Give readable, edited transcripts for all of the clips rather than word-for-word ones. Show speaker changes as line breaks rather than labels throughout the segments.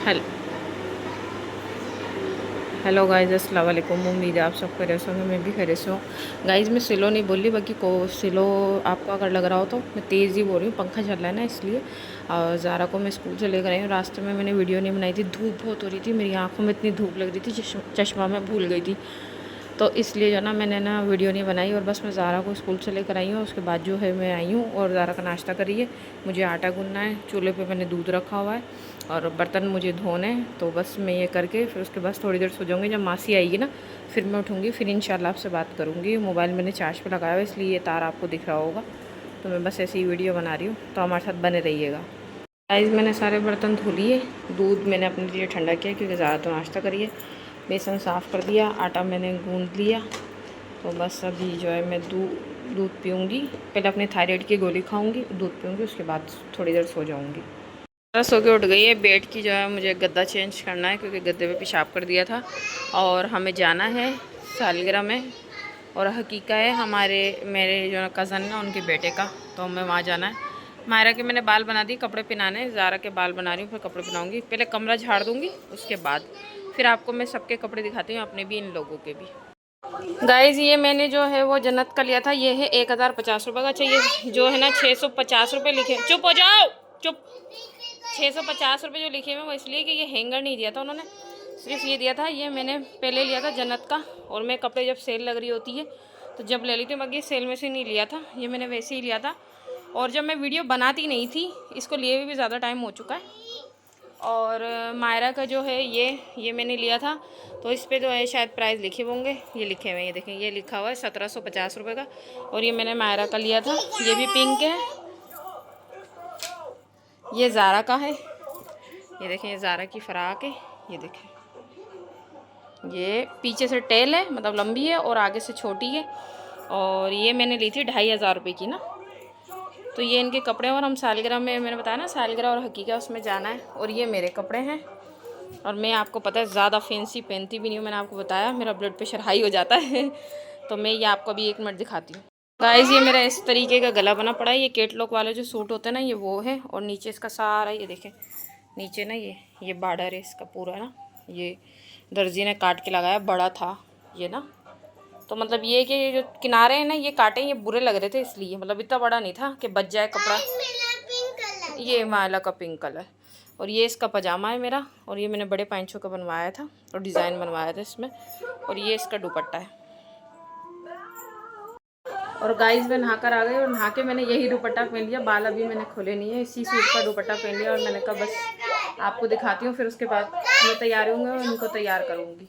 Hello hello guys, अस्सलाम वालेकुम। उम्मीद है आप सब खैरियत से होंगे, मैं भी खैरियत से हूँ। गाइस मैं सिलो नहीं बोल रही, बाकी को सिलो आपको अगर लग रहा हो तो मैं तेज़ ही बोल रही हूँ, पंखा चल रहा है ना इसलिए। और ज़ारा को मैं स्कूल से लेकर आई हूँ। रास्ते में मैंने वीडियो नहीं बनाई थी, धूप बहुत हो रही थी, मेरी आँखों में इतनी धूप लग रही थी, चश्मा मैं भूल गई थी, तो इसलिए जो ना मैंने ना वीडियो नहीं बनाई। और बस मैं ज़ारा को स्कूल से लेकर आई हूँ, उसके बाद जो है मैं आई हूँ और ज़ारा का नाश्ता करी है। मुझे आटा गूँथना है, चूल्हे पे मैंने दूध रखा हुआ है और बर्तन मुझे धोने हैं। तो बस मैं ये करके फिर उसके बाद थोड़ी देर सो जाऊँगी। जब मासी आएगी ना फिर मैं उठूँगी, फिर इंशाल्लाह आपसे बात करूँगी। मोबाइल मैंने चार्ज पे लगाया हुआ है इसलिए ये तार आपको दिख रहा होगा। तो मैं बस ऐसी ही वीडियो बना रही हूँ, तो हमारे साथ बने रहिएगा। गाइस मैंने सारे बर्तन धो लिए, दूध मैंने अपने लिए ठंडा किया क्योंकि ज़्यादा तो नाश्ता करिए। बेसन साफ़ कर दिया, आटा मैंने गूँध लिया। तो बस अभी जो है मैं दूध पीऊँगी। पहले अपने थायराइड की गोली खाऊँगी, दूध पीऊँगी, उसके बाद थोड़ी देर सो जाऊँगी। सो के उठ गई है। बेड की जो है मुझे गद्दा चेंज करना है क्योंकि गद्दे पे पेशाब कर दिया था। और हमें जाना है सालगिरह में, और हकीका है हमारे मेरे जो कज़न है उनके बेटे का, तो हमें वहाँ जाना है। मायरा के मैंने बाल बना दिए, कपड़े पहनाने, ज़ारा के बाल बना रही हूँ, फिर कपड़े पहनाऊँगी। पहले कमरा झाड़ दूँगी, उसके बाद फिर आपको मैं सबके कपड़े दिखाती हूँ, अपने भी इन लोगों के भी। गाइज़ ये मैंने जो है वो जन्नत का लिया था, ये है 1050 रुपये का। अच्छा ये जो है ना 650 रुपये लिखे, चुप हो जाओ चुप। 650 रुपये जो लिखे हुए वो इसलिए कि ये हैंगर नहीं दिया था उन्होंने, सिर्फ ये दिया था। ये मैंने पहले लिया था जन्नत का, और मैं कपड़े जब सेल लग रही होती है तो जब ले लेती हूँ, बाकी सेल में से नहीं लिया था, ये मैंने वैसे ही लिया था। और जब मैं वीडियो बनाती नहीं थी, इसको लिए हुए भी ज़्यादा टाइम हो चुका है। और मायरा का जो है ये मैंने लिया था, तो इस पे जो है शायद प्राइस लिखे होंगे, ये लिखे हुए हैं, ये देखें ये लिखा हुआ है 1750 रुपये का। और ये मैंने मायरा का लिया था, ये भी पिंक है। ये ज़ारा का है, ये देखें ये ज़ारा की फ़्राक है, ये देखें ये पीछे से टेल है, मतलब लंबी है, और आगे से छोटी है। और ये मैंने ली थी 2500 रुपये की ना। तो ये इनके कपड़े, और हम सालगिरह में, मैंने बताया ना सालगिरह और हकीका उसमें जाना है। और ये मेरे कपड़े हैं, और मैं आपको पता है ज़्यादा फैंसी पहनती भी नहीं हूँ, मैंने आपको बताया मेरा ब्लड प्रेशर हाई हो जाता है। तो मैं ये आपको अभी 1 मिनट दिखाती हूँ। गाइस ये मेरा इस तरीके का गला बना पड़ा है, ये केटलॉक वाले जो सूट होते हैं ना, ये वो है। और नीचे इसका सारा ये देखें, नीचे ना ये बॉर्डर है इसका पूरा ना, ये दर्जी ने काट के लगाया, बड़ा था ये ना। तो मतलब ये कि जो किनारे हैं ना ये काटे, ये बुरे लग रहे थे इसलिए, मतलब इतना बड़ा नहीं था कि बच जाए कपड़ा। ये माला का पिंक कलर। और ये इसका पजामा है मेरा, और ये मैंने बड़े पैंचों का बनवाया था और डिज़ाइन बनवाया था इसमें। और ये इसका दुपट्टा है। और गाइस मैं नहा कर आ गई, और नहा के मैंने यही दुपट्टा पहन लिया, बाल अभी मैंने खोले नहीं है, इसी सूट का दुपट्टा पहन लिया। और मैंने कहा बस आपको दिखाती हूँ, फिर उसके बाद मैं तैयार होंगी और इनको तैयार करूँगी।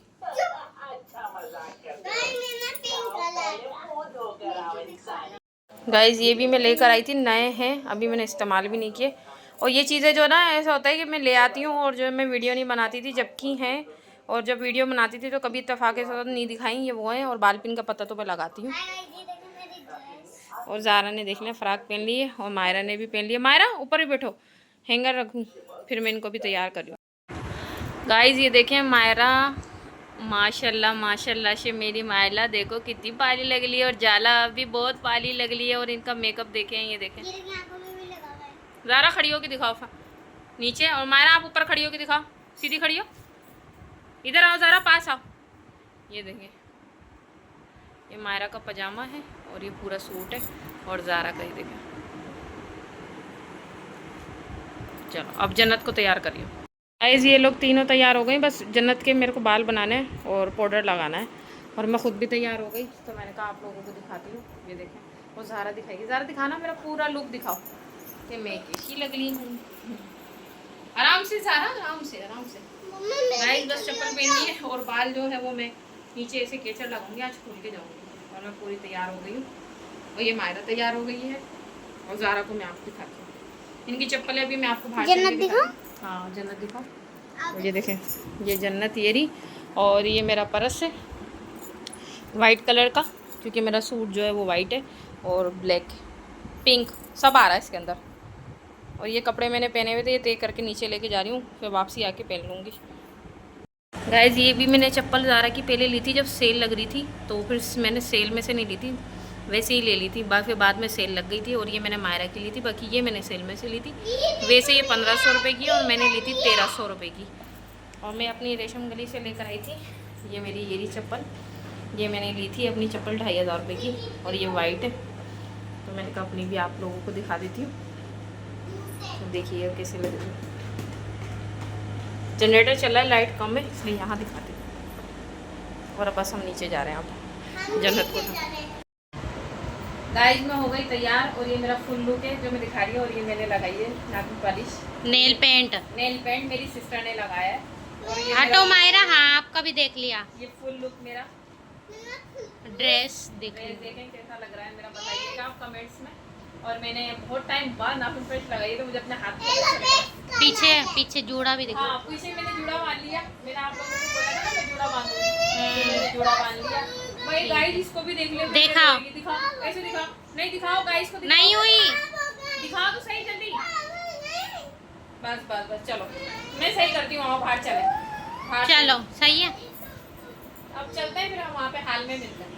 गाइस ये भी मैं लेकर आई थी, नए हैं, अभी मैंने इस्तेमाल भी नहीं किए। और ये चीज़ें जो ना ऐसा होता है कि मैं ले आती हूँ और जो मैं वीडियो नहीं बनाती थी जबकि हैं, और जब वीडियो बनाती थी तो कभी इत्तेफाक के साथ नहीं दिखाई, ये वो है। और बाल पिन का पता तो मैं लगाती हूँ। और ज़ारा ने देख लिया फ़्राक पहन ली है, और मायरा ने भी पहन लिया। मायरा ऊपर ही बैठो, हैंगर रखूँ, फिर मैं इनको भी तैयार कर लूँ। गाइस ये देखें मायरा, माशाल्लाह माशाल्लाह से मेरी मायला देखो कितनी पाली लग ली है, और जाला भी बहुत पाली लग ली है। और इनका मेकअप देखें, ये देखें। ज़ारा खड़ी होकर दिखाओ नीचे, और मायरा आप ऊपर खड़ी होकर दिखाओ, सीधी खड़ी हो, इधर आओ ज़ारा पास आओ। ये देखें ये मायरा का पजामा है, और ये पूरा सूट है, और ज़ारा का ही देखें। चलो अब जन्नत को तैयार करिए। गाइस ये लोग तीनों तैयार हो गई, बस जन्नत के मेरे को बाल बनाने हैं और पाउडर लगाना है, और मैं खुद भी तैयार हो गई। तो मैंने कहा आप लोगों को दिखाती हूँ, ये देखें। वो ज़ारा दिखाएगी, ज़ारा दिखाना मेरा पूरा लुक दिखाओ कि मैं कैसी लग रही हूँ। आराम से ज़ारा, आराम से आराम से। गाइस बस चप्पल पहनी है, और बाल जो है वो मैं नीचे ऐसे केचड़ लगाऊंगी, आज खुल के जाऊँगी। और मैं पूरी तैयार हो गई हूँ, और ये मायरा तैयार हो गई है, और ज़ारा को मैं आपको दिखाती हूँ। इनकी चप्पलें अभी मैं आपको बाहर हाँ जन्नत दिखाओ। ये देखें ये जन्नत ये रही, और ये मेरा पर्स है वाइट कलर का, क्योंकि मेरा सूट जो है वो वाइट है, और ब्लैक पिंक सब आ रहा है इसके अंदर। और ये कपड़े मैंने पहने हुए थे, ये तय करके नीचे लेके जा रही हूँ, फिर वापसी आके पहन लूँगी। गाइस ये भी मैंने चप्पल ज़ारा की पहले ली थी जब सेल लग रही थी, तो फिर मैंने सेल में से नहीं ली थी, वैसे ही ले ली थी। फिर बाद में सेल लग गई थी, और ये मैंने मायरा की ली थी, बाकी ये मैंने सेल में से ली थी। वैसे ये 1500 रुपये की, और मैंने ली थी 1300 रुपये की। और मैं अपनी रेशम गली से लेकर आई थी ये मेरी येरी चप्पल। ये मैंने ली थी अपनी चप्पल 2500 रुपये की, और ये वाइट है। तो मैंने कहा अपनी भी आप लोगों को दिखा देती हूँ, तो देखिए कैसे लग रही है। जनरेटर चल रहा है, लाइट कम है इसलिए यहाँ दिखाती हूँ। और बस हम नीचे जा रहे हैं अब जन्नत को। गाइस मैं हो गई तैयार, और ये मेरा फुल लुक है जो मैं दिखा रही हूँ। और ये मैंने लगाई है नाखून पॉलिश, नेल पेंट मेरी सिस्टर ने लगाया है। और ये हटो मायरा, हाँ आपका भी देख लिया। ये फुल लुक मेरा ड्रेस देखें कैसा लग रहा है मेरा, बताइएगा आप कमेंट्स में। और मैंने बहुत टाइम बाद नाखून पॉलिश लगाई है, तो मुझे अपने हाथ में पीछे जूड़ा भी दिखा। हाँ पीछे मैंने जूड़ा बांध लिया। मैंने आप लोगों को बोला था ना मैं जूड़ा बांधूंगी, मैंने जूड़ा बांध लिया। भाई गाइस इसको भी देख ले, दिखाओ ऐसे दिखाओ, नहीं दिखाओ गाइस को, नहीं हुई, दिखाओ तो सही जल्दी। बस चलो मैं सही करती हूँ, आओ बाहर चले, चलो सही है। अब चलते हैं फिर हम वहाँ पे हाल में मिलते हैं।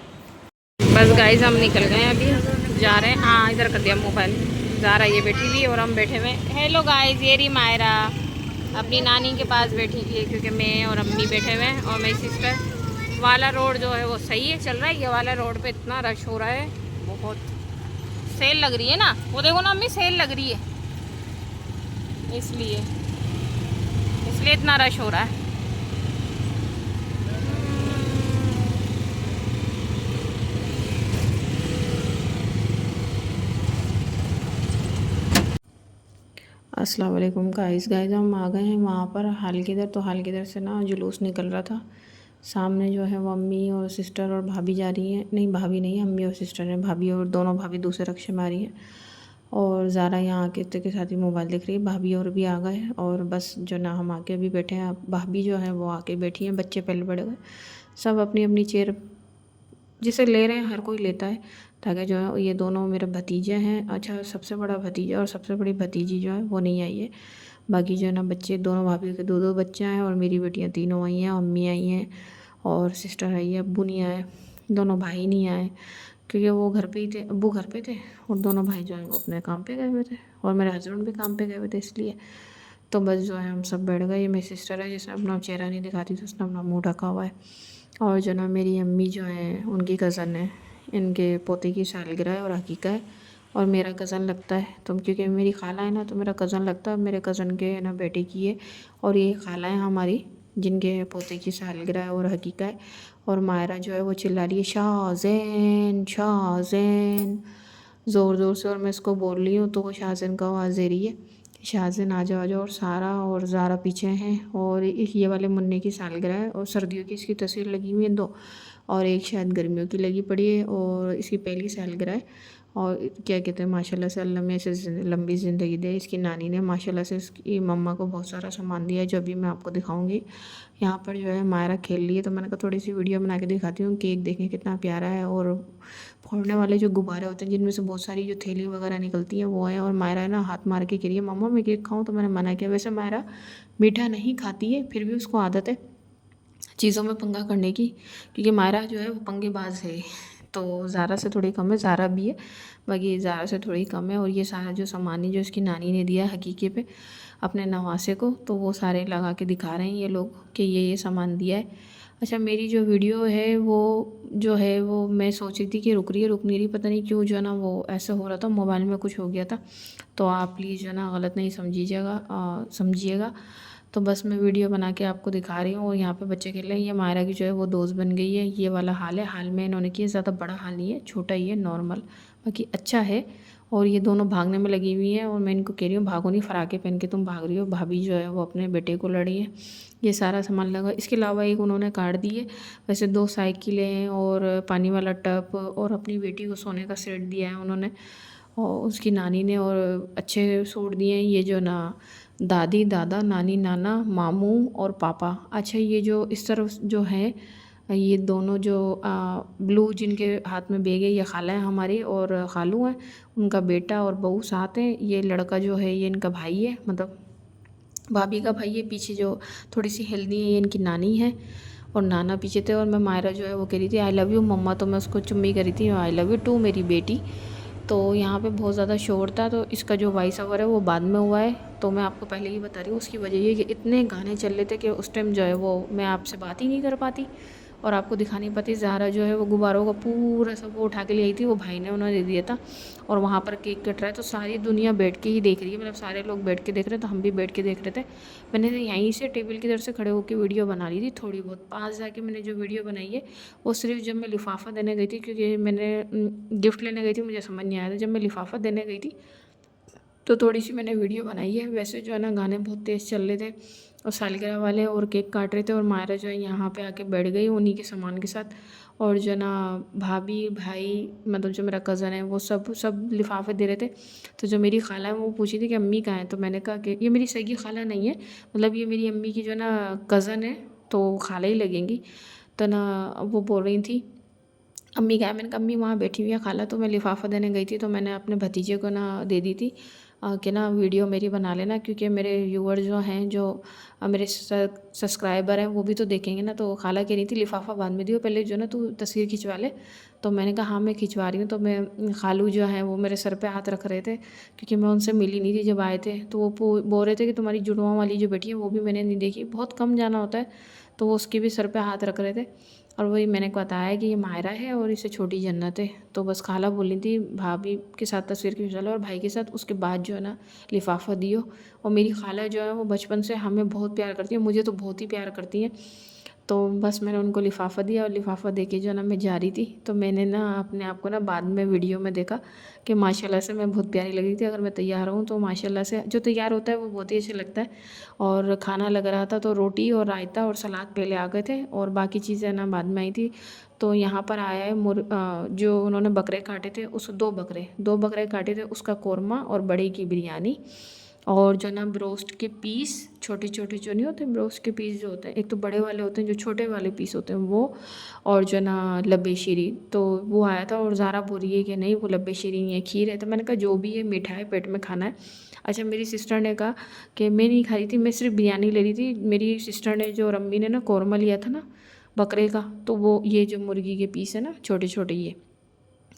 बस गाइस हम निकल गए, अभी जा रहे हैं। हाँ इधर कर दिया मोबाइल, जा रहा है ये बैठी हुई और हम बैठे हुए। हेलो गाइस, ये रही मायरा अपनी नानी के पास बैठी हुई है, क्योंकि मैं और अम्मी बैठे हुए हैं और मेरी सिस्टर। वाला रोड जो है वो सही है, चल रहा है। ये वाला रोड पे इतना रश हो रहा है, बहुत सेल लग रही है ना, वो देखो ना अम्मी सेल लग रही है, इसलिए इतना रश हो रहा है। अस्सलाम वालेकुम गाइस हम आ गए हैं वहाँ पर हाल किधर। तो हाल किधर से ना जुलूस निकल रहा था। सामने जो है वो अम्मी और सिस्टर और भाभी जा रही हैं, नहीं भाभी नहीं, अम्मी और सिस्टर हैं। भाभी और दोनों भाभी दूसरे रक्शे में आ रही हैं, और ज़ारा यहाँ आके के साथ ही मोबाइल देख रही है। भाभी और भी आ गए, और बस जो ना हम आके अभी बैठे हैं। भाभी जो है वो आके बैठी हैं, बच्चे पहले बढ़ गए। सब अपनी अपनी चेयर जिसे ले रहे हैं, हर कोई लेता है, ताकि जो है ये दोनों मेरे भतीजे हैं। अच्छा सबसे बड़ा भतीजा और सबसे बड़ी भतीजी जो है वो नहीं आई है। बाकी जो है ना बच्चे, दोनों भाभी के दो बच्चे हैं, और मेरी बेटियां तीनों आई हैं। अम्मी आई हैं और सिस्टर आई है, अब्बू नहीं आए, दोनों भाई नहीं आए, क्योंकि वो घर पे ही थे, अब्बू घर पे थे, और दोनों भाई जो है वो अपने काम पे गए हुए थे, और मेरे हस्बैंड भी काम पे गए हुए थे, इसलिए। तो बस जो है हम सब बैठ गए। ये मेरी सिस्टर है, जिसने अपना चेहरा नहीं दिखाती थी, उसने अपना मुँह ढका हुआ है। और जो ना मेरी अम्मी जो है उनकी कज़न है, इनके पोते की सालगिरह है और हकीका है, और मेरा कज़न लगता है। तो क्योंकि मेरी खाला है ना, तो मेरा कज़न लगता है, मेरे कज़न के है ना बेटे की है। और ये खाला है हमारी, जिनके पोते की सालगिरह है और हकीका है। और मायरा जो है वो चिल्ला रही है शाहज़ैन शाहज़ैन ज़ोर ज़ोर से, और मैं इसको बोल रही हूँ तो वो शाहज़ैन का आवाज़ दे रही है, शाहज़ैन आ जाओ आ जाओ। और सारा और ज़ारा पीछे हैं, और ये वाले मुन्ने की सालगिरह है, और सर्दियों की इसकी तस्वीर लगी हुई है दो, और एक शायद गर्मियों की लगी पड़ी है, और इसकी पहली सालगिरह है। और क्या कहते हैं, माशाल्लाह से अल्लाह में इसे लंबी ज़िंदगी दे। इसकी नानी ने माशाल्लाह से इसकी मम्मा को बहुत सारा सामान दिया है, जो अभी मैं आपको दिखाऊंगी। यहाँ पर जो है मायरा खेल रही है, तो मैंने कहा थोड़ी सी वीडियो बना के दिखाती हूँ। केक देखें कितना प्यारा है, और फोड़ने वाले जो गुब्बारे होते हैं, जिनमें से बहुत सारी जो थैली वगैरह निकलती हैं, वो है। और मायरा है ना हाथ मार के गिरी है, मम्मा मैं केक खाऊँ, तो मैंने मना किया। वैसे मायरा मीठा नहीं खाती है, फिर भी उसको आदत है चीज़ों में पंगा करने की, क्योंकि मायरा जो है वो पंगेबाज है। तो ज़ारा से थोड़ी कम है, ज़ारा भी है, बाकी ज़ारा से थोड़ी कम है। और ये सारा जो सामान है जो इसकी नानी ने दिया हकीके पे अपने नवासे को, तो वो सारे लगा के दिखा रहे हैं ये लोग कि ये सामान दिया है। अच्छा मेरी जो वीडियो है वो जो है वो मैं सोच रही थी कि रुक नहीं रही, पता नहीं क्यों जो है ना वो ऐसा हो रहा था, मोबाइल में कुछ हो गया था। तो आप प्लीज़ जो है ना गलत नहीं समझिएगा। तो बस मैं वीडियो बना के आपको दिखा रही हूँ। और यहाँ पे बच्चे खेल रहे हैं। ये मायरा की जो है वो दोस्त बन गई है। ये वाला हाल है, हाल में इन्होंने किया, ज़्यादा बड़ा हाल नहीं है, छोटा ही है, नॉर्मल, बाकी अच्छा है। और ये दोनों भागने में लगी हुई हैं, और मैं इनको कह रही हूँ भागो नहीं, फराके पहन के तुम भाग रही हो। भाभी जो है वो अपने बेटे को लड़ी है। ये सारा सामान लगा, इसके अलावा एक उन्होंने कार्ड दिए, वैसे 2 साइकिलें और पानी वाला टब, और अपनी बेटी को सोने का सेट दिया है उन्होंने, और उसकी नानी ने, और अच्छे सूट दिए हैं। ये जो ना दादी दादा नानी नाना मामू और पापा। अच्छा ये जो इस तरफ जो है, ये दोनों जो ब्लू जिनके हाथ में बैग है, ये खाला है हमारी, और खालू हैं, उनका बेटा और बहू साथ हैं। ये लड़का जो है ये इनका भाई है, मतलब भाभी का भाई है। पीछे जो थोड़ी सी हेल्दी है ये इनकी नानी है, और नाना पीछे थे। और मैं मायरा जो है वो कह रही थी आई लव यू मम्मा, तो मैं उसको चुम्मी करी थी, आई लव यू टू मेरी बेटी। तो यहाँ पे बहुत ज़्यादा शोर था, तो इसका जो वॉइस ओवर है वो बाद में हुआ है। तो मैं आपको पहले ही बता रही हूँ, उसकी वजह ये कि इतने गाने चल रहे थे कि उस टाइम जो है वो मैं आपसे बात ही नहीं कर पाती और आपको दिखा नहीं पाती। ज़ारा जो है वो गुब्बारों का पूरा सब वो उठा के ले आई थी, वो भाई ने उन्होंने दे दिया था। और वहाँ पर केक कट रहा है तो सारी दुनिया बैठ के ही देख रही है, मतलब सारे लोग बैठ के देख रहे हैं, तो हम भी बैठ के देख रहे थे। मैंने यहीं से टेबल की तरफ से खड़े होकर वीडियो बना ली थी, थोड़ी बहुत। पास जाके मैंने जो वीडियो बनाई है वो सिर्फ जब मैं लिफाफा देने गई थी, क्योंकि मैंने गिफ्ट लेने गई थी, मुझे समझ नहीं आया था। जब मैं लिफाफा देने गई थी तो थोड़ी सी मैंने वीडियो बनाई है। वैसे जो है ना गाने बहुत तेज़ चल रहे थे और सालगिरह वाले और केक काट रहे थे, और मायरा जो है यहाँ पे आके बैठ गई उन्हीं के सामान के साथ। और जो है ना भाभी भाई, मतलब जो मेरा कज़न है, वो सब सब लिफाफे दे रहे थे। तो जो मेरी खाला है वो पूछी थी कि अम्मी कहाँ है, तो मैंने कहा कि ये मेरी सगी खाला नहीं है, मतलब ये मेरी अम्मी की जो है ना कज़न है, तो खाला ही लगेंगी। तो ना वो बोल रही थी अम्मी क्या है, मैंने कहा अम्मी वहाँ बैठी हुई है खाला। तो मैं लिफाफा देने गई थी, तो मैंने अपने भतीजे को ना दे दी थी कि ना वीडियो मेरी बना लेना, क्योंकि मेरे व्यूअर जो हैं, जो मेरे सब्सक्राइबर हैं, वो भी तो देखेंगे ना। तो खाला कह रही थी लिफाफा बाद में दियो, पहले जो ना तू तस्वीर खिंचवा ले। तो मैंने कहा हाँ मैं खिंचवा रही हूँ। तो मैं खालू जो है वो मेरे सर पे हाथ रख रहे थे, क्योंकि मैं उनसे मिली नहीं थी जब आए थे। तो वो बोल रहे थे कि तुम्हारी जुड़वा वाली जो बेटी है वो भी मैंने नहीं देखी, बहुत कम जाना होता है। तो वो उसकी भी सर पे हाथ रख रहे थे। और वही मैंने बताया कि ये मायरा है और इसे छोटी जन्नत है। तो बस खाला बोली थी भाभी के साथ तस्वीर खिंचवा लो और भाई के साथ, उसके बाद जो है ना लिफाफा दियो। और मेरी खाला जो है वो बचपन से हमें बहुत प्यार करती है, मुझे तो बहुत ही प्यार करती हैं। तो बस मैंने उनको लिफाफा दिया, और लिफाफा दे के जो है ना मैं जा रही थी। तो मैंने ना अपने आप को ना बाद में वीडियो में देखा कि माशाल्लाह से मैं बहुत प्यारी लग रही थी। अगर मैं तैयार हूँ तो माशाल्लाह से जो तैयार होता है वो बहुत ही अच्छा लगता है। और खाना लग रहा था, तो रोटी और रायता और सलाद पहले आ गए थे और बाकी चीज़ें ना बाद में आई थी। तो यहाँ पर आया है जो उन्होंने बकरे काटे थे, उस दो बकरे काटे थे, उसका कौरमा और बड़े की बिरयानी। और जो ना ब्रोस्ट के पीस, छोटे छोटे जो नहीं होते ब्रोस्ट के पीस जो होते हैं, एक तो बड़े वाले होते हैं, जो छोटे वाले पीस होते हैं वो। और जो ना लब्बे शीरी, तो वो आया था। और ज़ारा बोल रही है कि नहीं वो लब्बे शीरी नहीं है, खीर है। तो मैंने कहा जो भी है मीठा है, पेट में खाना है। अच्छा, मेरी सिस्टर ने कहा कि मैं नहीं खा रही थी, मैं सिर्फ बिरयानी ले रही थी। मेरी सिस्टर ने जो और अम्मी ने ना कौरमा लिया था ना बकरे का, तो वो ये जो मुर्गी के पीस है ना छोटे छोटे,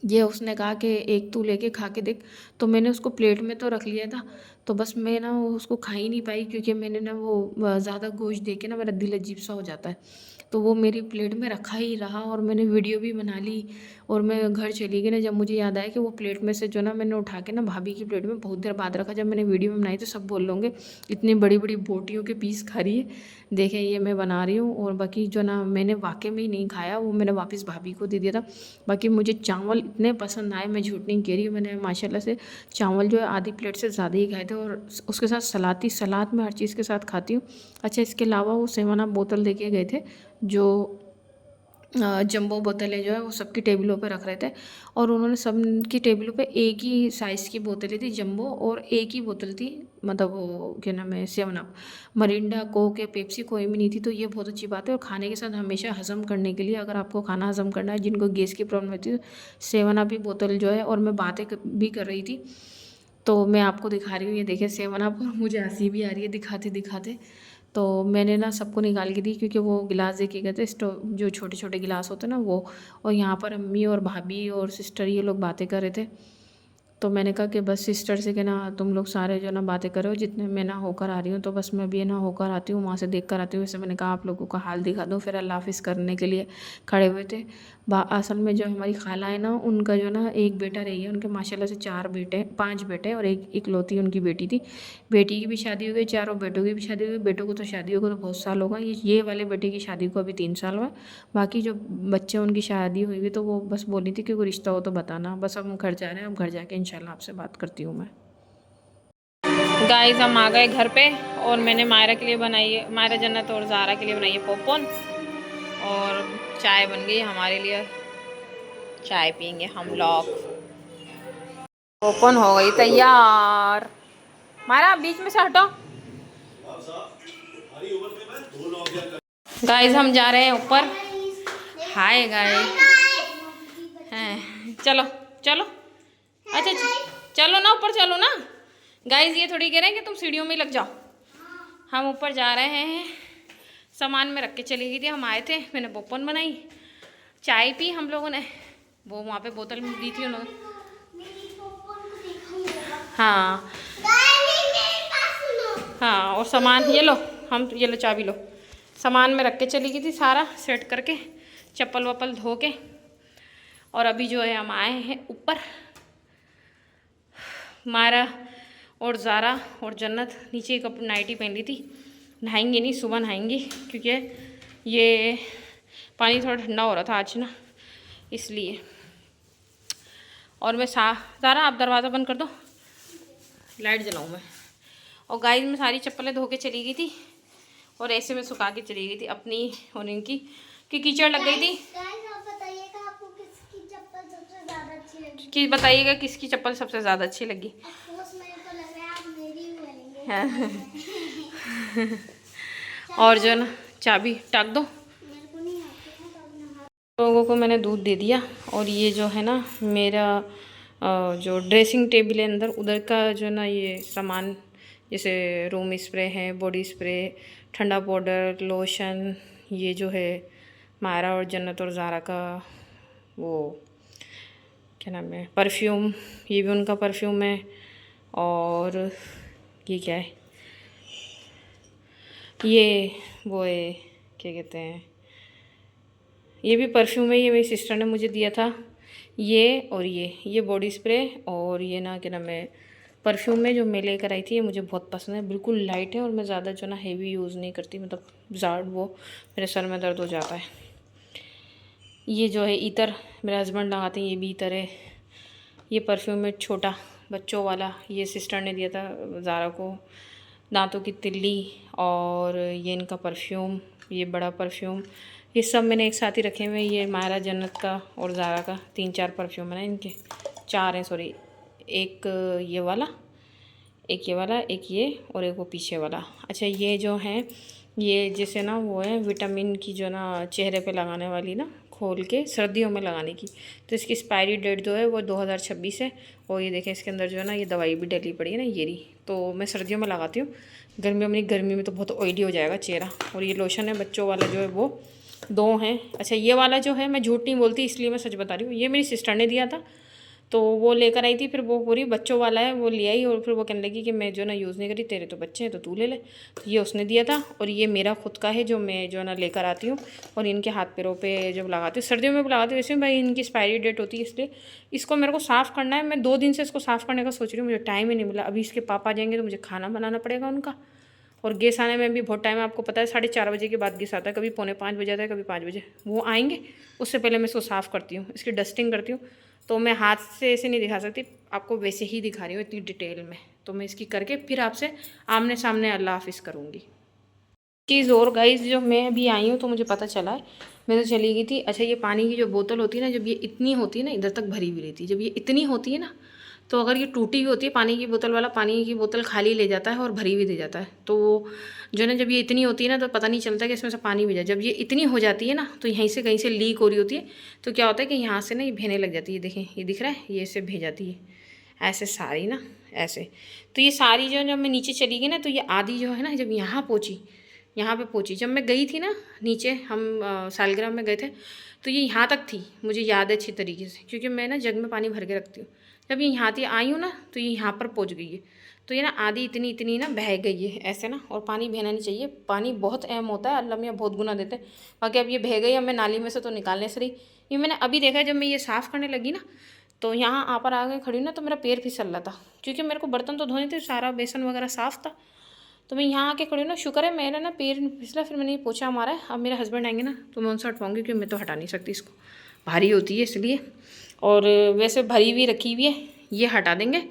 ये उसने कहा कि एक तू लेके खा के देख। तो मैंने उसको प्लेट में तो रख लिया था, तो बस मैं ना वो उसको खा ही नहीं पाई, क्योंकि मैंने ना वो ज़्यादा गोश्त देख के ना मेरा दिल अजीब सा हो जाता है। तो वो मेरी प्लेट में रखा ही रहा और मैंने वीडियो भी बना ली। और मैं घर चली गई ना, जब मुझे याद आया कि वो प्लेट में से जो ना मैंने उठा के ना भाभी की प्लेट में बहुत देर बाद रखा। जब मैंने वीडियो में बनाई तो सब बोल लोगे इतनी बड़ी बड़ी बोटियों के पीस खा रही है, देखें ये मैं बना रही हूँ। और बाकी जो ना मैंने वाकई में ही नहीं खाया, वो मैंने वापस भाभी को दे दिया था। बाकी मुझे चावल इतने पसंद आए, मैं झूठ नहीं कह रही हूँ, मैंने माशाल्लाह से चावल जो है आधी प्लेट से ज़्यादा ही खाए थे। और उसके साथ सलाद में हर चीज़ के साथ खाती हूँ। अच्छा, इसके अलावा वो सेवन अप बोतल देके गए थे, जो जंबो बोतलें जो है वो सबकी टेबलों पे रख रहे थे। और उन्होंने सब की टेबलों पे एक ही साइज़ की बोतलें थी जंबो, और एक ही बोतल थी, मतलब वो क्या नाम है, सेवन अप। मरिंडा, कोक या पेप्सी कोई भी नहीं थी। तो ये बहुत अच्छी बात है। और खाने के साथ हमेशा हज़म करने के लिए, अगर आपको खाना हज़म करना है, जिनको गैस की प्रॉब्लम होती है, सेवन अप ही बोतल जो है। और मैं बातें भी कर रही थी, तो मैं आपको दिखा रही हूँ, ये देखिए सेवन अप, और मुझे हंसी भी आ रही है दिखाते दिखाते। तो मैंने ना सबको निकाल के दी, क्योंकि वो गिलास देके गए थे, जो छोटे छोटे गिलास होते हैं ना वो। और यहाँ पर अम्मी और भाभी और सिस्टर ये लोग बातें कर रहे थे। तो मैंने कहा कि बस सिस्टर से कि ना तुम लोग सारे जो ना बातें करो, जितने मैं ना होकर आ रही हूँ, तो बस मैं भी ना होकर आती हूँ, वहाँ से देख कर आती हूँ। वैसे मैंने कहा आप लोगों का हाल दिखा दूँ, फिर अल्लाह हाफिज़ करने के लिए खड़े हुए थे। असल में जो हमारी खाला है ना, उनका जो ना एक बेटा रही है, उनके माशाल्लाह से 5 बेटे और एक इकलौती उनकी बेटी थी। बेटी की भी शादी हो गई, चारों बेटों की भी शादी हो गई। बेटों को तो शादी हो गई तो बहुत साल हो गए, ये वाले बेटे की शादी को अभी 3 साल हुआ। बाकी जो बच्चे उनकी शादी हुई हुई, तो वो बस बोली थी कि कोई रिश्ता हो तो बताना। बस अब हम घर जा रहे हैं, अब घर जाके इंशाल्लाह आपसे बात करती हूँ मैं। गाइस हम आ गए घर पे, और मैंने मायरा के लिए बनाई है, मायरा जन्नत और ज़ारा के लिए बनाई है पॉपकॉर्न, और चाय बन गई हमारे लिए, चाय पियेंगे हम लोग। पॉपकॉर्न हो गई तैयार। मायरा बीच में से हटो। गाइस हम जा रहे हैं ऊपर। हाय गाइस, हैं चलो चलो, अच्छा चलो ना ऊपर, चलो ना। गाइस ये थोड़ी कह रहे हैं कि तुम सीढ़ियों में लग जाओ। हम ऊपर जा रहे हैं, सामान में रख के चली गई थी, हम आए थे, मैंने पॉपकॉर्न बनाई, चाय पी हम लोगों ने, वो वहाँ पे बोतल में दी थी उन्होंने। हाँ हाँ, और सामान ये लो, ये लो चाबी लो। सामान में रख के चली गई थी सारा सेट करके, चप्पल वप्पल धो के। और अभी जो है हम आए हैं ऊपर। मायरा और ज़ारा और जन्नत नीचे एक नाइटी पहन ली थी। नहाएंगे नहीं, सुबह नहाएंगे, क्योंकि ये पानी थोड़ा ठंडा हो रहा था आज ना, इसलिए। और मैं ज़ारा आप दरवाज़ा बंद कर दो, लाइट जलाऊँ मैं। और गाइस मैं सारी चप्पलें धो के चली गई थी और ऐसे में सुखा के चली गई थी अपनी और इनकी, कि कीचड़ लग गई थी। कि बताइएगा किसकी चप्पल सबसे ज़्यादा अच्छी लगी। और जो ना चाबी टाक दो। लोगों को मैंने दूध दे दिया। और ये जो है ना मेरा जो ड्रेसिंग टेबल है अंदर, उधर का जो ना ये सामान, जैसे रूम स्प्रे है, बॉडी स्प्रे, ठंडा पाउडर, लोशन, ये जो है मायरा और जन्नत और ज़ारा का वो क्या नाम है, परफ्यूम, ये भी उनका परफ्यूम है। और ये क्या है, ये वो है, क्या कहते हैं, ये भी परफ्यूम है, ये मेरी सिस्टर ने मुझे दिया था। ये और ये बॉडी स्प्रे और ये ना क्या नाम है परफ्यूम में जो मैं लेकर आई थी, ये मुझे बहुत पसंद है। बिल्कुल लाइट है और मैं ज़्यादा जो ना हेवी यूज़ नहीं करती, मतलब वो मेरे सर में दर्द हो जाता है। ये जो है इतर मेरे हस्बैंड लगाते हैं, ये भी इतर है। ये परफ्यूम है छोटा बच्चों वाला, ये सिस्टर ने दिया था ज़ारा को, दांतों की तिल्ली। और ये इनका परफ्यूम, ये बड़ा परफ्यूम, ये सब मैंने एक साथ ही रखे हुए हैं। ये मायरा जन्नत का और ज़ारा का 3-4 परफ्यूम है ना इनके, 4 हैं सॉरी, एक ये वाला, एक ये वाला, एक ये और एक वो पीछे वाला। अच्छा ये जो है ये जैसे ना वो है विटामिन की जो ना चेहरे पे लगाने वाली ना, खोल के सर्दियों में लगाने की। तो इसकी एक्सपायरी डेट जो है वो 2026 है। और ये देखें इसके अंदर जो है ना ये दवाई भी डली पड़ी है ना, ये रही। तो मैं सर्दियों में लगाती हूँ, गर्मियों में नहीं, गर्मी में तो बहुत ऑयली हो जाएगा चेहरा। और ये लोशन है बच्चों वाला जो है वो 2 हैं। अच्छा ये वाला जो है, मैं झूठ नहीं बोलती इसलिए मैं सच बता रही हूँ, ये मेरी सिस्टर ने दिया था, तो वो लेकर आई थी। फिर वो पूरी बच्चों वाला है, वो ले आई। और फिर वो कहने लगी कि मैं जो ना यूज़ नहीं करी, तेरे तो बच्चे हैं तो तू ले ले। तो ये उसने दिया था। और ये मेरा खुद का है जो मैं जो ना लेकर आती हूँ और इनके हाथ पैरों पे जब लगाती हूँ, सर्दियों में लगाती हूँ। वैसे भाई इनकी एक्सपायरी डेट होती है, इसलिए इसको मेरे को साफ़ करना है। मैं 2 दिन से इसको साफ़ करने का सोच रही हूँ, मुझे टाइम ही नहीं मिला। अभी इसके पापा जाएंगे तो मुझे खाना बनाना पड़ेगा उनका, और गेस्ट आने में भी बहुत टाइम है। आपको पता है 4:30 बजे के बाद गेस्ट आता है, कभी 4:45 बजे आता है, कभी 5 बजे। वो आएंगे, उससे पहले मैं इसको साफ़ करती हूँ, इसकी डस्टिंग करती हूँ। तो मैं हाथ से ऐसे नहीं दिखा सकती, आपको वैसे ही दिखा रही हूँ इतनी डिटेल में। तो मैं इसकी करके फिर आपसे आमने सामने अल्लाह हाफिज़ करूँगी। चीज़ और गाइस, जो मैं अभी आई हूँ तो मुझे पता चला है, मैं तो चली गई थी। अच्छा ये पानी की जो बोतल होती है ना, जब ये इतनी होती है ना, इधर तक भरी हुई रहती है, जब ये इतनी होती है ना, तो अगर ये टूटी हुई होती है पानी की बोतल वाला, पानी की बोतल खाली ले जाता है और भरी हुई दे जाता है। तो जो ना जब ये इतनी होती है ना, तो पता नहीं चलता कि इसमें से पानी भी जाए। जब ये इतनी हो जाती है ना, तो यहीं से कहीं से लीक हो रही होती है, तो क्या होता है कि यहाँ से ना ये बहने लग जाती है। देखें ये दिख रहा है, ये ऐसे बह जाती है ऐसे सारी ना, ऐसे। तो ये सारी जो जब मैं नीचे चली गई ना, तो ये आधी जो है ना, जब यहाँ पहुँची, जब मैं गई थी ना नीचे, हम सालगिरह में गए थे, तो ये यहाँ तक थी, मुझे याद है अच्छी तरीके से, क्योंकि मैं ना जग में पानी भर के रखती हूँ। जब ये यहाँ थी आई हूँ ना, तो ये यहाँ पर पहुँच गई है। तो ये ना आधी इतनी ना बह गई है ऐसे ना। और पानी बहना नहीं चाहिए, पानी बहुत अहम होता है, अल्लाह मियाँ बहुत गुना देते हैं। बाकी अब ये बह गई, अब मैं नाली में से तो निकालने से रही। ये मैंने अभी देखा, जब मैं ये साफ़ करने लगी ना, तो यहाँ पर आगे खड़ी ना, तो मेरा पैर फिसल रहा था, क्योंकि मेरे को बर्तन तो धोने थे, सारा बेसन वगैरह साफ़ था। तो मैं यहाँ आके खड़ी ना, शुक्र है मेरा ना पैर फिसला, फिर मैंने ये पोछा मारा है। अब मेरे हस्बैंड आएंगे ना, तो मैं उनसे हटवाऊँगी, क्योंकि मैं तो हटा नहीं सकती इसको, भारी होती है इसलिए। और वैसे भरी हुई रखी हुई है, ये हटा देंगे।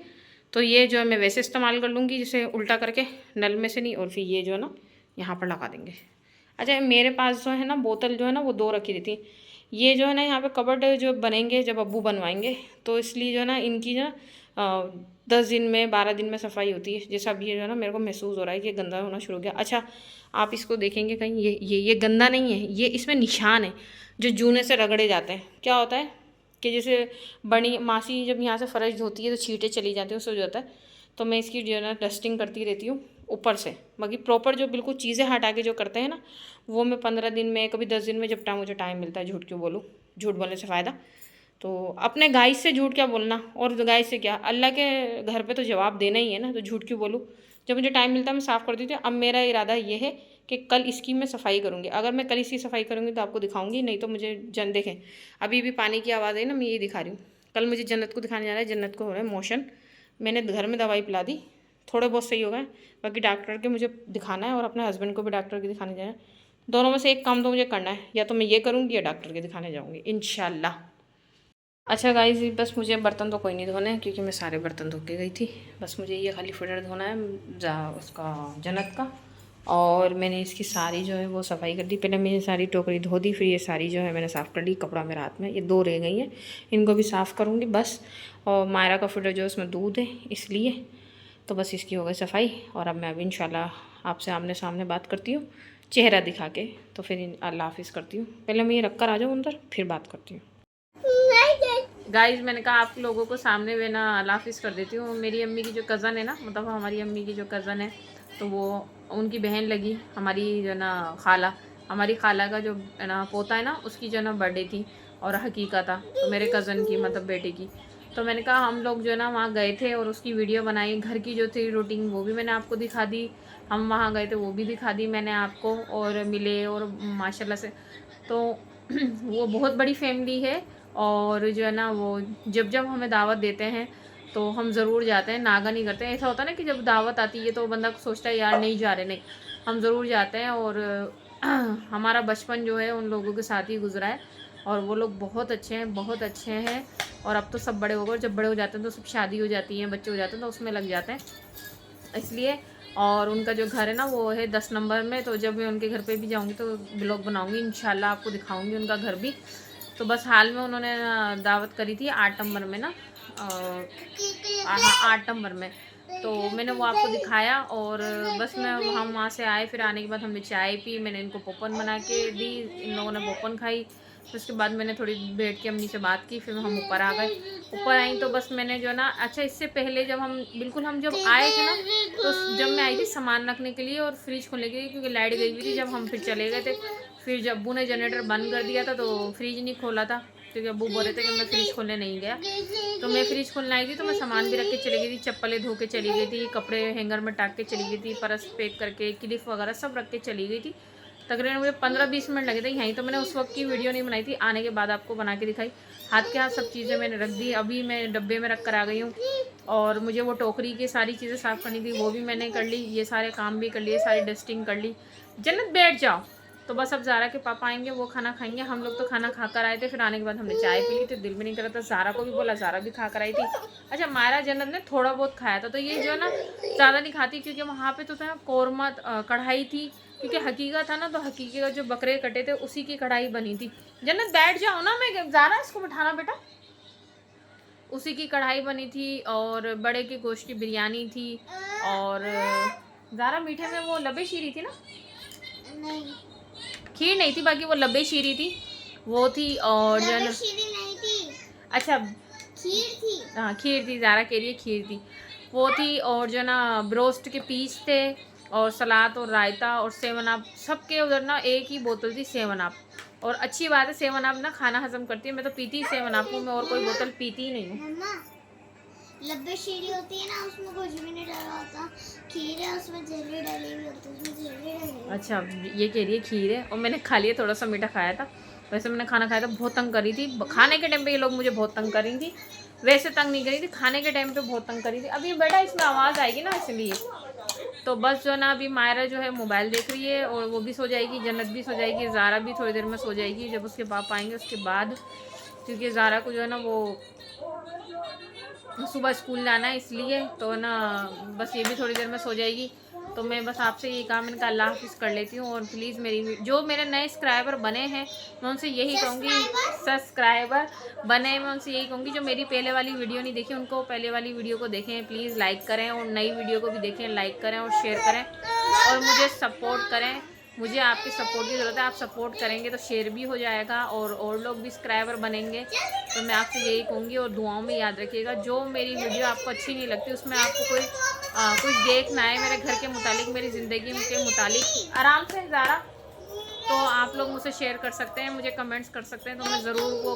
तो ये जो है मैं वैसे इस्तेमाल कर लूँगी, जिसे उल्टा करके नल में से नहीं, और फिर ये जो है ना यहाँ पर लगा देंगे। अच्छा मेरे पास जो है ना बोतल जो है ना वो 2 रखी रहती है। ये जो है ना यहाँ पे कबर्ड जो बनेंगे, जब अब्बू बनवाएंगे, तो इसलिए जो है ना इनकी जो 10 दिन में 12 दिन में सफाई होती है। जैसा अब ये जो है ना मेरे को महसूस हो रहा है कि गंदा होना शुरू हो गया। अच्छा आप इसको देखेंगे कहीं, ये गंदा नहीं है, ये इसमें निशान है जो जूने से रगड़े जाते हैं। क्या होता है कि जैसे बड़ी मासी जब यहाँ से फ़र्श धोती है तो छींटे चली जाती है, उससे हो जाता है। तो मैं इसकी जो है ना डस्टिंग करती रहती हूँ ऊपर से। बाकी प्रॉपर जो बिल्कुल चीज़ें हटा के जो करते हैं ना, वो मैं 15 दिन में, कभी 10 दिन में, जब मुझे टाइम मिलता है। झूठ क्यों बोलूँ, झूठ बोलने से फ़ायदा। तो अपने गाइस से झूठ क्या बोलना, और गाइस से क्या, अल्लाह के घर पे तो जवाब देना ही है ना, तो झूठ क्यों बोलूँ। जब मुझे टाइम मिलता है मैं साफ़ कर देती हूँ। अब मेरा इरादा ये है कि कल इसकी मैं सफाई करूँगी। अगर मैं कल इसकी सफाई करूँगी तो आपको दिखाऊंगी, नहीं तो मुझे देखें अभी भी पानी की आवाज़ आई ना, मैं ये दिखा रही हूँ। कल मुझे जन्नत को दिखाने जाना है, जन्नत को हो रहा है मोशन। मैंने घर में दवाई पिला दी, थोड़े बहुत सही हो गए, बाकी डॉक्टर के मुझे दिखाना है और अपने हस्बैंड को भी डॉक्टर के दिखाने जाना है। दोनों में से एक काम तो मुझे करना है, या तो मैं ये करूँगी या डॉक्टर के दिखाने जाऊँगी इंशाल्लाह। अच्छा गाइस, बस मुझे बर्तन तो कोई नहीं धोने हैं क्योंकि मैं सारे बर्तन धो के गई थी। बस मुझे ये खाली फिल्टर धोना है उसका जन्नत का। और मैंने इसकी सारी जो है वो सफाई कर दी। पहले मैंने सारी टोकरी धो दी, फिर ये सारी जो है मैंने साफ़ कर ली। कपड़ा मेरे हाथ में, ये 2 रह गई हैं, इनको भी साफ़ करूँगी बस। और मायरा का फिल्टर जो है उसमें दूध है, इसलिए तो बस इसकी हो गई सफाई। और अब मैं अभी इंशाल्लाह आपसे आमने सामने बात करती हूँ, चेहरा दिखा के। तो फिर अल्लाह हाफिज़ करती हूँ। पहले मैं ये रख कर आ जाऊँ अंदर, फिर बात करती हूँ। गाइस, मैंने कहा आप लोगों को सामने में ना अल्लाह हाफिज़ कर देती हूँ। मेरी अम्मी की जो कज़न है ना, मतलब हमारी अम्मी की जो कज़न है, तो वो उनकी बहन लगी, हमारी जो ना खाला, हमारी खाला का जो है ना पोता है ना, उसकी जो ना बर्थडे थी और हकीका था, तो मेरे कज़न की मतलब बेटे की। तो मैंने कहा हम लोग जो है ना वहाँ गए थे और उसकी वीडियो बनाई, घर की जो थी रूटीन वो भी मैंने आपको दिखा दी। हम वहाँ गए थे वो भी दिखा दी मैंने आपको, और मिले और माशाल्लाह से तो वो बहुत बड़ी फैमिली है। और जो है ना वो जब जब हमें दावत देते हैं तो हम ज़रूर जाते हैं, नागा नहीं करते हैं। ऐसा होता है ना कि जब दावत आती है तो बंदा सोचता है यार नहीं जा रहे, नहीं, हम ज़रूर जाते हैं। और हमारा बचपन जो है उन लोगों के साथ ही गुजरा है, और वो लोग बहुत अच्छे हैं, बहुत अच्छे हैं। और अब तो सब बड़े हो गए, जब बड़े हो जाते हैं तो सब शादी हो जाती है, बच्चे हो जाते हैं, तो उसमें लग जाते हैं इसलिए। और उनका जो घर है ना वो है 10 नंबर में, तो जब मैं उनके घर पे भी जाऊंगी तो ब्लॉग बनाऊंगी इंशाल्लाह, आपको दिखाऊंगी उनका घर भी। तो बस हाल में उन्होंने दावत करी थी 8 नंबर में ना, हाँ 8 नंबर में, तो मैंने वो आपको दिखाया। और बस मैं हम वहाँ से आए, फिर आने के बाद हमने चाय पी, मैंने इनको पोपन बना के दी, इन लोगों ने पोपन खाई। फिर उसके बाद मैंने थोड़ी बैठ के अम्मी से बात की, फिर हम ऊपर आ गए। ऊपर आई तो बस मैंने जो ना, अच्छा इससे पहले जब हम जब आए थे ना, तो जब मैं आई थी सामान रखने के लिए और फ्रिज खोलने के लिए, क्योंकि लाइट गई हुई थी जब हम फिर चले गए थे। फिर जब अब्बू ने जनरेटर बंद कर दिया था तो फ्रिज नहीं खोला था, क्योंकि अब्बू बोल रहे थे कि मैं फ्रिज खोलने नहीं गया। तो मैं फ्रिज खोलने आई थी तो मैं सामान भी रख के चली गई थी, चप्पलें धो के चली गई थी, कपड़े हैंगर में टाक के चली गई थी, परस पैक करके क्लिप वगैरह सब रख के चली गई थी। तकरीबन मुझे 15-20 मिनट लगे थे यहीं, तो मैंने उस वक्त की वीडियो नहीं बनाई थी, आने के बाद आपको बना के दिखाई। हाथ के हाथ सब चीज़ें मैंने रख दी, अभी मैं डब्बे में रख कर आ गई हूँ। और मुझे वो टोकरी की सारी चीज़ें साफ़ करनी थी, वो भी मैंने कर ली, ये सारे काम भी कर लिए, सारी डस्टिंग कर ली। जन्नत बैठ जाओ। तो बस अब ज़ारा के पापा आएंगे, वो खाना खाएंगे। हम लोग तो खाना खा कर आए थे, फिर आने के बाद हमने चाय पी ली थी, दिल भी नहीं कर रहा था। ज़ारा को भी बोला, ज़ारा भी खा कर आई थी। अच्छा मायरा जन्नत ने थोड़ा बहुत खाया था, तो ये जो है ना ज़्यादा नहीं खाती, क्योंकि वहाँ पे तो था कौरमा कढ़ाई थी, क्योंकि हकीका था ना, तो हकीके का जो बकरे कटे थे उसी की कढ़ाई बनी थी। जन्नत बैठ जाओ ना, मैं ज़ारा इसको बिठाना बेटा, उसी की कढ़ाई बनी थी। और बड़े के गोश्त की बिरयानी थी। और ज़ारा मीठे में वो लबे शीरी थी ना, नहीं खीर नहीं थी, बाकी वो लबे शीरी थी, वो थी। और जो है शीरी नहीं थी, अच्छा खीर थी, हाँ खीर थी, ज़ारा कह रही है खीर थी, वो थी। और जो ना ब्रोस्ट के पीस थे, और सलाद और रायता और 7 अप, सबके उधर ना एक ही बोतल थी 7 अप। और अच्छी बात है 7 अप ना खाना हजम करती है, मैं तो पीती ही 7 अप हूँ, मैं और कोई बोतल पीती ही नहीं हूँ।
लब्बे शीरी होती है ना, उसमें कुछ भी नहीं डाला होता, खीर है उसमें जेली डाली हुई होती है, उसमें जेली डाली।
अच्छा ये कह रही है खीर है, और मैंने खा लिया, थोड़ा सा मीठा खाया था। वैसे मैंने खाना खाया था, बहुत तंग करी थी खाने के टाइम पे, ये लोग मुझे बहुत तंग करी थी, वैसे तंग नहीं करी थी, खाने के टाइम पे बहुत तंग करी थी। अभी बेटा इसमें आवाज़ आएगी ना इसलिए। तो बस जो है ना अभी मायरा जो है मोबाइल देख रही है, और वो भी सो जाएगी, जन्नत भी सो जाएगी, ज़ारा भी थोड़ी देर में सो जाएगी जब उसके पापा आएंगे उसके बाद, क्योंकि ज़ारा को जो है ना वो सुबह स्कूल जाना है, इसलिए तो ना बस ये भी थोड़ी देर में सो जाएगी। तो मैं बस आपसे ये काम इनका अल्लाह हाफिज़ कर लेती हूँ। और प्लीज़ मेरी जो मेरे नए सब्सक्राइबर बने हैं, मैं उनसे यही कहूँगी, सब्सक्राइबर बने, मैं उनसे यही कहूँगी जो मेरी पहले वाली वीडियो नहीं देखी उनको पहले वाली वीडियो को देखें, प्लीज़ लाइक करें, और नई वीडियो को भी देखें, लाइक करें और शेयर करें, और मुझे सपोर्ट करें। मुझे आपकी सपोर्ट की ज़रूरत है, आप सपोर्ट करेंगे तो शेयर भी हो जाएगा, और लोग भी सब्सक्राइबर बनेंगे। तो मैं आपसे यही कहूँगी, और दुआओं में याद रखिएगा, जो मेरी वीडियो आपको अच्छी नहीं लगती उसमें आपको कुछ देखना है मेरे घर के मुतालिक, मेरी ज़िंदगी के मुतालिक, आराम से ज़ारा तो आप लोग मुझसे शेयर कर सकते हैं, मुझे कमेंट्स कर सकते हैं, तो मैं ज़रूर वो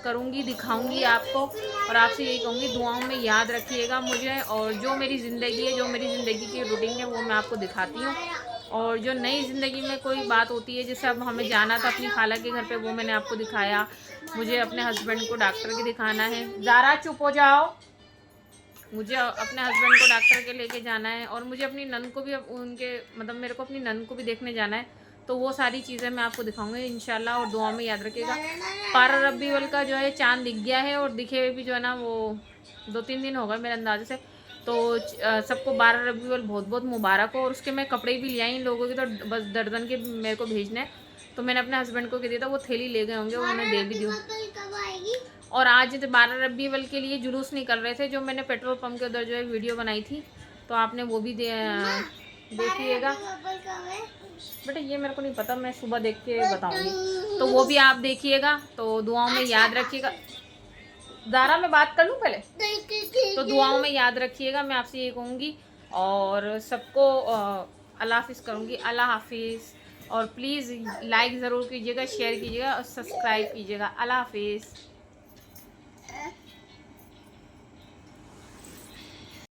करूँगी, दिखाऊँगी आपको। और आपसे यही कहूँगी, दुआओं में याद रखिएगा मुझे। और जो मेरी ज़िंदगी है, जो मेरी ज़िंदगी की रूटीन है, वो मैं आपको दिखाती हूँ। और जो नई ज़िंदगी में कोई बात होती है, जैसे अब हमें जाना था अपनी खाला के घर पे, वो मैंने आपको दिखाया। मुझे अपने हस्बैंड को डॉक्टर के दिखाना है। ज़ारा चुप हो जाओ। मुझे अपने हस्बैंड को डॉक्टर के लेके जाना है, और मुझे अपनी नंद को भी उनके मतलब मेरे को अपनी नंद को भी देखने जाना है। तो वो सारी चीज़ें मैं आपको दिखाऊंगी इंशाल्लाह। और दुआ में याद रखिएगा। 12 रबी अव्वल का जो है चाँद दिख गया है, और दिखे हुए भी जो है ना वो 2-3 दिन हो गए मेरे अंदाजे से। तो सबको 12 रबी अव्वल बहुत बहुत मुबारक हो। और उसके मैं कपड़े भी ले आई इन लोगों के, तो बस दर्जन के मेरे को भेजने हैं। तो मैंने अपने हस्बैंड को कह दिया था, वो थैली ले गए होंगे, वो उन्हें दे भी दूँ।
कब आएगी?
और आज 12 रबी अव्वल के लिए जुलूस निकल रहे थे, जो मैंने पेट्रोल पंप के उधर जो है वीडियो बनाई थी, तो आपने वो भी देखिएगा। बेटा ये मेरे को नहीं पता, मैं सुबह देख के बताऊंगी, तो वो भी आप देखिएगा। तो दुआओं में याद रखिएगा। ज़ारा मैं बात कर लूँ पहले, तो दुआओं में याद रखिएगा, मैं आपसे ये कहूँगी। और सबको अल्लाह हाफिज़ करूँगी। अल्लाह हाफिज़। और प्लीज़ लाइक ज़रूर कीजिएगा, शेयर कीजिएगा और सब्सक्राइब कीजिएगा। अल्लाह हाफिज़।